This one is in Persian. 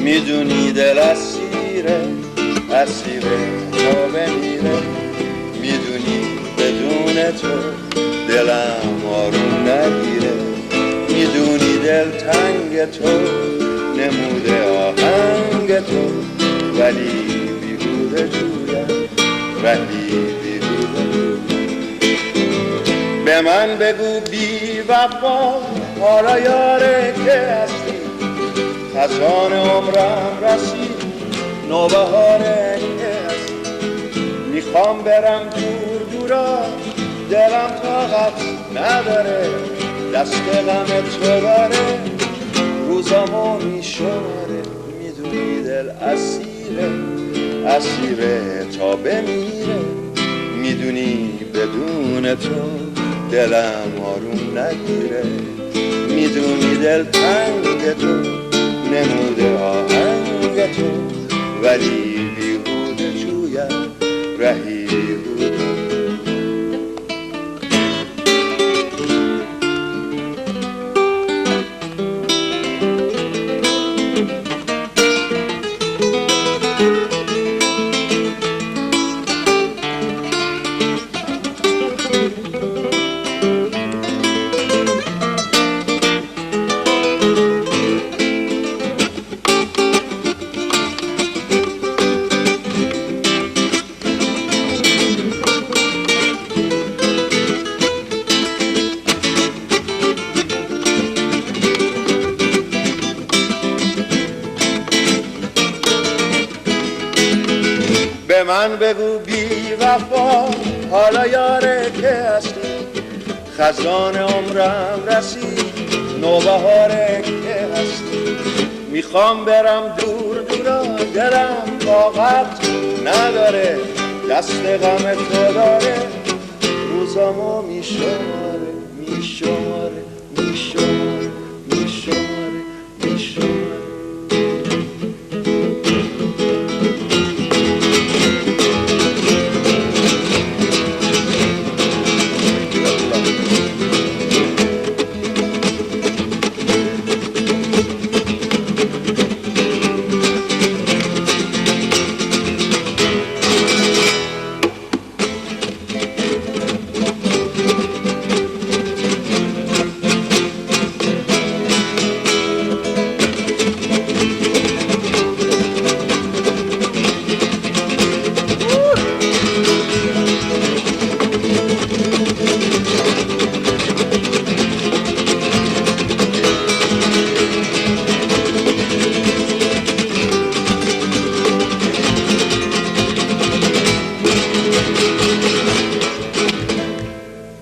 میدونی دل اسیره تا بمیره، میدونی بدون تو دلم آروم نگیره، میدونی دل تنگ تو نموده آهنگ تو، ولی بیهوده جویم ولی بیهوده جویم. به من بگو بی وفا حالا یاره که هستی، خزان عمرم رسید نوبهاره که هستی، میخوام برم دور دورا دلم طاقت نداره، دست غم تو داره روزامو میشماره، میدونی دل اسیره تا بمیره، میدونی بدون تو دلم آروم نگیره، میدونی دل تنگ تو نموده آهنگ تو، ولی بیهوده جویم رهی بوده. به من بگو بی وفا حالا یاره که هستی، خزان عمرم رسید نوبهاره که هستی، میخوام برم دور دورا دلم طاقت نداره، دست غم تو داره روزامو میشماره